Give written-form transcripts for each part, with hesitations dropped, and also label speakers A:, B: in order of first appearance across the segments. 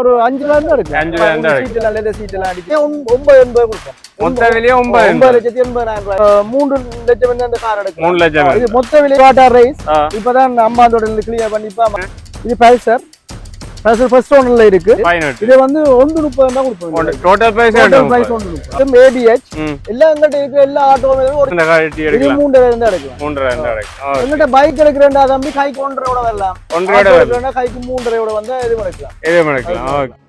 A: ஒரு 5 ரூபா தான் இருக்கு.
B: 5 ரூபா தான் இருக்கு.
A: சீட் நல்ல சீட் எல்லாம் அடிச்சு 980 கொடுப்போம்.
B: மொத்த விலையே
A: 9,80,000 ரூபாய். 3 லட்சம் வந்து அந்த கார் எடுக்கும்.
B: 3 லட்சம்.
A: இது மொத்த விலை டாடா ரைஸ். இப்பதான் அம்பாந்தோட கிளியர் பண்ணிப்பா. இது பல்சர் ஃபர்ஸ்ட் ஓனர்ல இருக்கு. இது வந்து 130 தான் கொடுப்போம்.
B: Total price
A: 130. ABH எல்லாம் எங்கட்ட இருக்கிற எல்லா ஆட்டோவும் ஒரு இந்த கார் எடுக்கலாம். இது 3 இருந்தா எடுக்கலாம். 3 இருந்தா எடுக்கலாம். எங்கட்ட பைக் எடுக்கறேன்டா தம்பி கைக்கு 1.5 ஓட வரலாம். 1.5 எடுக்கறேன்னா கைக்கு 3.5 ஓட வந்தா இது எடுக்கலாம்.
B: இது எடுக்கலாம். ஓகே.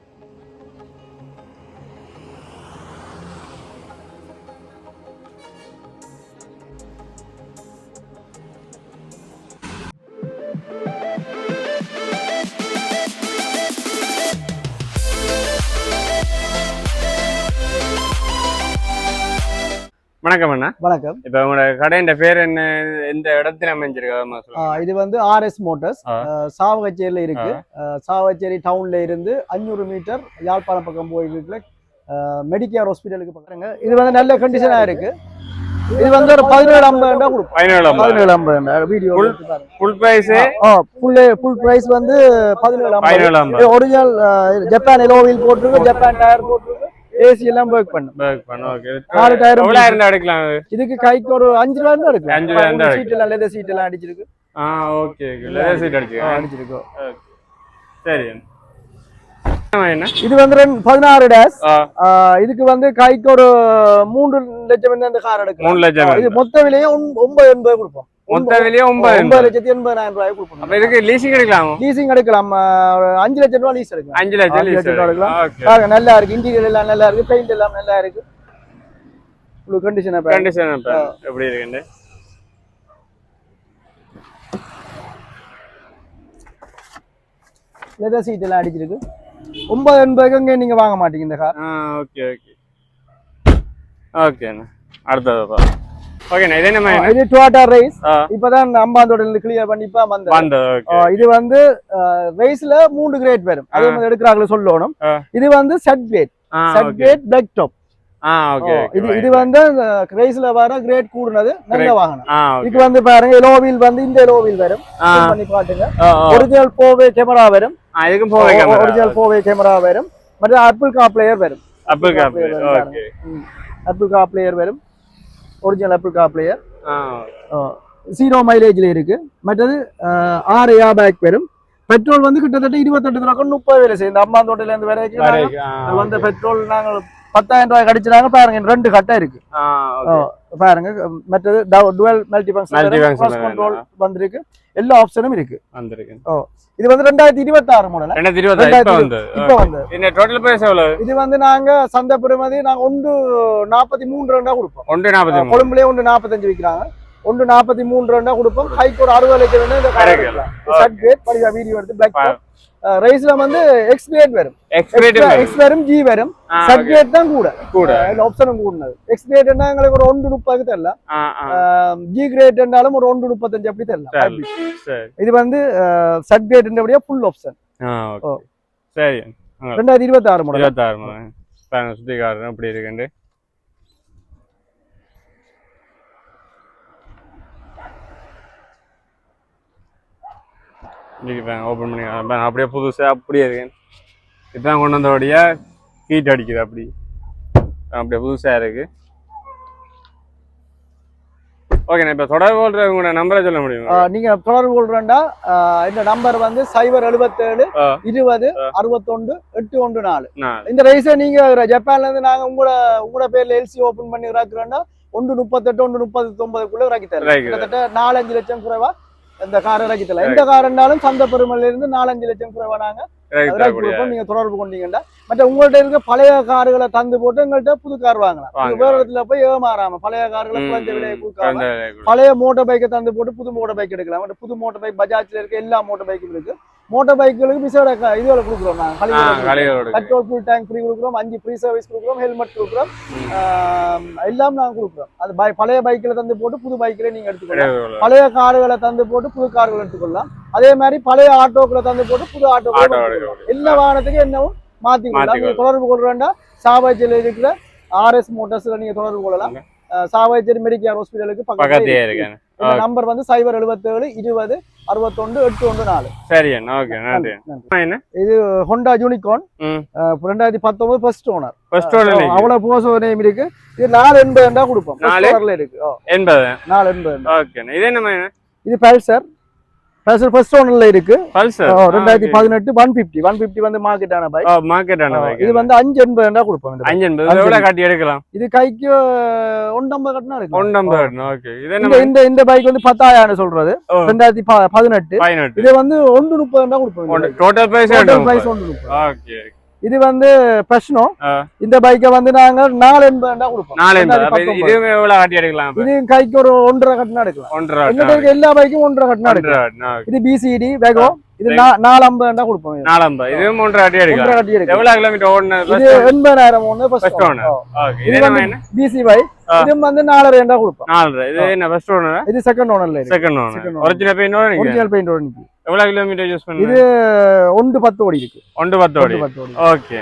B: வணக்கம் அண்ணா.
A: வணக்கம்.
B: இப்ப உங்களோட கடையின் பேர் என்ன, எந்த இடத்துல அமைஞ்சிருக்கு?
A: இது வந்து RS மோட்டார்ஸ் சாவகச்சேரியில இருக்கு. சாவகச்சேரி டவுன்ல இருந்து 500 மீட்டர் யாழ்ப்பாணம் பக்கம் போயிட்டு மெடிக்கேர் ஹாஸ்பிட்டலுக்கு பக்கங்க. இது வந்து நல்ல கண்டிஷனா இருக்கு. இது வந்து ஒரு 1750 கொடுக்கும். 1750 video
B: full price.
A: Full price வந்து 1750. ஒரிஜினல் ஜப்பான் எலோவில் போட்டுருக்கு, ஜப்பான் டயர் போட்டுருக்கு, ஏசி எல்லாம் ஒர்க் பண்ணு.
B: ஓகே. 4 டயர் எவ்வளவு இருந்தா எடுக்கலாம்?
A: இதுக்கு கைக்கு ஒரு 5 ரூபா இருந்தா எடுக்கலாம். 5 ரூபா இருந்தா சீட் எல்லாம் லெதர் சீட் எல்லாம் அடிச்சிருக்கு.
B: ஓகே. லெதர் சீட் அடிச்சிருக்கு. சரி.
A: இது வந்து 16 டேஷ். இதுக்கு வந்து கைக்கு ஒரு 3 லட்சம் அந்த கார் எடுக்கலாம்.
B: 3 லட்சம்.
A: இது மொத்த விலையே 980 கொடுப்போம்.
B: மொத்த விலையே
A: 9,80,000 ரூபாய் கொடுப்போம்.
B: அப்ப இதுக்கு லீசிங் எடுக்கலாம்.
A: லீசிங் எடுக்கலாம். 5 லட்சம் ரூபாய் லீஸ் எடுக்கலாம்.
B: 5 லட்சம் லீஸ் எடுக்கலாம்.
A: பாருங்க நல்லா இருக்கு. இன்டீரியர் எல்லாம் நல்லா இருக்கு. பெயிண்ட் எல்லாம் நல்லா இருக்கு. ஃபுல் கண்டிஷன்
B: எப்படி இருக்குன்னு
A: லெதர் சீட் எல்லாம் அடிச்சிருக்கு. 980 நீங்க வாங்க மாட்டீங்க இந்த கார்.
B: Okay okay okay. அடுத்தது ஓகேண்ணா. இது என்ன?
A: இது டொயோட்டா ரைஸ். இப்பதான் அம்பாந்தோட கிளியர் பண்ணிப்பா வந்த. இது வந்து ரைஸ்ல 3 கிரேட் வரும். அதே மாதிரி எடுக்கிறாங்களே சொல்லணும். இது வந்து செட் கிரேட் பிளாக் டாப். இது வந்து ரைஸ்ல வர கிரேட் கூடுனது நல்ல வாகனம். இது வந்து பாருங்க எலோ வீல் வந்து இந்த எலோ வீல் வரும். பண்ணி பாத்துங்க. ஒரிஜினல் 4-வே கேமரா வரும். ஒரிஜினல் 4-வே கேமரா வரும். மற்ற ஆப்பிள் காப்ளேயர் வரும். ஆப்பிள் காப்ளேயர் வரும். Original apple காப்ளேயர். 0 மைலேஜ்ல இருக்கு. மற்றது 6 ஏர் பேக் வரும். பெட்ரோல் வந்து கிட்டத்தட்ட 28 ரூபாய் 30 வேலை செய்யும். அம்மாந்தோட்டையில இருந்து வரைக்கும் வந்த பெட்ரோல் நாங்கள் 10,000 ரூபாய் கடிச்சினாங்க. பாருங்க 2 கட்டை இருக்கு. பாருங்க. மற்றது டுவல் மல்டி ஃபங்க்ஷன் கண்ட்ரோல் வந்திருக்கு. எல்லா ஆப்ஷனும் இருக்கு. இது வந்து 2026 மாடல். இப்போ வந்து
B: என்ன டோட்டல் பிரைஸ் எவ்வளவு?
A: இது வந்து நாங்க சந்தை பெறுமதி நாங்க 1.43 ரூபாய் கொடுப்போம்.
B: 1.43.
A: கொழும்புலயே 1.45 விக்கிறாங்க. 1.43 ரூபாய் கொடுப்போம். ஹைக்கு ஒரு 60 லட்சம் இந்த சட் கிரேட் படியா வீடியோ எடுத்து பிளாக் டாப். ரைஸ்ல வந்து எக்ஸ் கிரேட் வரும். எக்ஸ் வரும், ஜி வரும். சட் கிரேட் தான் கூட ஆப்ஷனும் கூடுனது. எக்ஸ் கிரேட்னா எங்களுக்கு ஒரு 1.30 தெரியலாம். ஜி கிரேட் என்றாலும் ஒரு 1.35 அப்படி தெரியலாம். இது வந்து சட் கிரேட் என்றபடியா ஃபுல் ஆப்ஷன்.
B: சரி.
A: 2026 மாடல்.
B: 26 மாடல். சுத்தி காரணம் அப்படி இருக்குண்டு. ஓப்பன் பண்ணி அப்படியே புதுசா அப்படியே இருக்கு. இப்பதான் கொண்டு வந்தபடியா ஹீட் அடிக்குது. அப்படியே புதுசா இருக்கு. ஓகே. இப்ப தொடர்பு கொள்ற உங்களோட நம்பரை சொல்ல முடியுமா?
A: நீங்க தொடர்பு கொள்றா இந்த நம்பர் வந்து 077 20 61 814. இந்த ரைஸை நீங்க ஜப்பான்ல இருந்து நாங்க உங்களோட பேர்ல எல்சி ஓபன் பண்ணி இறக்குறோம்னா 1.38 1.39 இறக்கி தரேன். கிட்டத்தட்ட 4-5 லட்சம் குறைவா இந்த கார் இறக்கி தரலாம். எந்த கார் இருந்தாலும் சந்தை பெருமல்ல இருந்து 4-5 லட்சம் குறைவா நாங்க இறக்கி கொடுப்போம். நீங்க தொடர்பு கொண்டீங்கன்னா மற்ற உங்கள்ட்ட இருக்க பழைய கார்களை தந்து போட்டு எங்கள்கிட்ட புது கார் வாங்கலாம். வேற இடத்துல போய் ஏமாறாம பழைய கார்களை குறைஞ்ச விலையை கொடுக்காம பழைய மோட்டர் பைக்கை தந்து போட்டு புது மோட்டர் பைக் எடுக்கலாம். புது மோட்டர் பைக் பஜாஜ்ல இருக்க எல்லா மோட்டர் பைக்கும் இருக்கு. மோட்டர் பைக்குகளுக்கு விசேட இதுல கொடுக்குறோம். நாங்கள் பெட்ரோல் ஃபுல் டேங்க் ஃப்ரீ கொடுக்குறோம். 5 ஃப்ரீ சர்வீஸ் கொடுக்குறோம். ஹெல்மெட் கொடுக்குறோம். எல்லாம் நாங்க கொடுக்குறோம். அது பழைய பைக்கில தந்து போட்டு புது பைக்கில நீங்க எடுத்துக்கலாம். பழைய கார்களை தந்து போட்டு புது கார்கள் எடுத்துக்கொள்ளலாம். அதே மாதிரி பழைய ஆட்டோக்களை தந்து போட்டு புது ஆட்டோக்களை எல்லா வாகனத்துக்கு என்னவும் மாத்திக்கலாம். நீங்க தொடர்பு கொள்றா சாவகச்சேரியில இருக்கிற RS மோட்டார்ஸ்ல நீங்க தொடர்பு கொள்ளலாம். சாவகச்சேரி மெடிக்கேர் ஹாஸ்பிட்டலுக்கு பக்கத்துல இந்த நம்பர் வந்து 077 20 61 814.
B: சரி அண்ணா, ஓகே, நன்றி. என்ன
A: இது Honda unicorn 2019 first owner.
B: First owner
A: அவ்வளவு போசோ நேம் இருக்கு. இது 480 தான் கொடுப்போம். 480 இருக்கு.
B: 80
A: 480.
B: ஓகே. இது என்ன?
A: இது பல்சர் ஃபர்ஸ்ட் ஓனர்ல இருக்கு.
B: பல்சர்
A: 2018 150 வந்து மார்க்கெட்டான பைக்.
B: மார்க்கெட்டான பைக்.
A: இது வந்து 580 தான் கொடுப்போம்.
B: 580 எவ்வளவு காட்டி எடுக்கலாம்?
A: இது கைக்கு 150 கட்டனா இருக்கு.
B: 150. ஓகே. இது என்ன?
A: இந்த பைக் வந்து 10000 சொல்றது. 2018. இது வந்து 130 தான் கொடுப்போம்.
B: Total price
A: 130.
B: ஓகே.
A: இது வந்து பிரஷ்னோ. இந்த பைக்கை வந்து நாங்க 480 தான் கொடுப்போம்.
B: 480. இது எவ்வளவு காட்டி எடுக்கலாம்?
A: இது கைக்கு ஒரு 1.5 கட்டனா எடுக்கலாம். 1.5 எல்லா பைக்கும் 1.5 கட்டனா எடுக்கலாம். இது பிசிடி வேகோ. இது 450 தான் கொடுப்போம்.
B: 450. இது 1.5 காட்டி எடுக்கலாம். எவ்வளவு கிலோமீட்டர் ஓடுனது?
A: இது 80000 ஓடுனது ஃபர்ஸ்ட் ஓனர்.
B: ஓகே. இது என்ன?
A: பிசிவை. இது வந்து 4.5 தான் கொடுப்போம்.
B: 4.5. இது என்ன ஃபர்ஸ்ட் ஓனர்?
A: இது செகண்ட் ஓனர்ல இருக்கு.
B: Second owner. Original paint owner.
A: Original paint owner நிக்கு.
B: எவ்வளவு கிலோமீட்டர் யூஸ் பண்ணீங்க?
A: இது 110 ஓடி இருக்கு.
B: 110 ஓடி. ஓகே.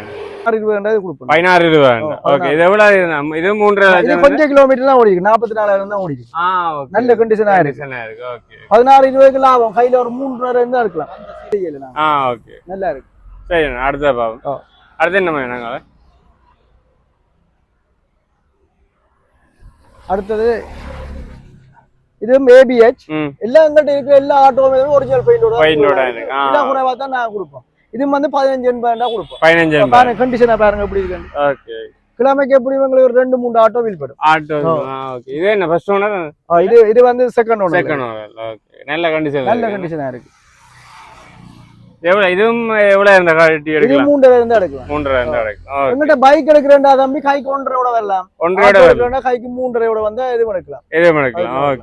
A: 16 கொடுப்போம்.
B: 16 ஓகே. இது எவ்வளவு? இது 3.5 லட்சம்.
A: கொஞ்சம் கிலோமீட்டர் தான் ஓடி இருக்கு. 44000 தான் ஓடி இருக்கு.
B: ஓகே.
A: நல்ல கண்டிஷனா இருக்கு.
B: ஓகே.
A: 16-20 லாபம். கையில ஒரு 3.5 தான் இருக்கலாம்.
B: ஓகே.
A: நல்லா இருக்கு.
B: சரி, அடுத்த பாப்போம். அடுத்து என்ன வேணாங்க?
A: அடுத்தது இது ஏபிஹெச். எல்லாம் எங்கிட்ட இருக்கிற எல்லா ஆட்டோமே ஒரிஜினல் பெயிண்டோட
B: இருக்கு.
A: இதெல்லாம் குறைவா தான் நான் கொடுப்போம். இது வந்து 1580 தான் கொடுப்போம்.
B: 1580.
A: பாருங்க கண்டிஷனா பாருங்க எப்படி இருக்கு.
B: ஓகே.
A: கிலோமீட்டருக்கு எப்படி உங்களுக்கு ஒரு 2-3 ஆட்டோ வீல் படும்.
B: ஆட்டோ. ஓகே. இது என்ன ஃபர்ஸ்ட் ஓனர்?
A: இது வந்து second owner.
B: Second owner. Okay. நல்ல கண்டிஷனா
A: இருக்கு.
B: எவ்வளவு? இதுவும் எவ்வளவு இருந்த காட்டி எடுக்கலாம்?
A: 3.5 இருந்தா எடுக்கலாம்.
B: 3.5 இருந்தா எடுக்கலாம்.
A: எங்கிட்ட பைக் எடுக்கிறேன்டா தம்பி கைக்கு 1.5 வரலாம்.
B: 1.5
A: கைக்கு 3.5 வந்து இது எடுக்கலாம்.
B: இது எடுக்கலாம். ஓகே.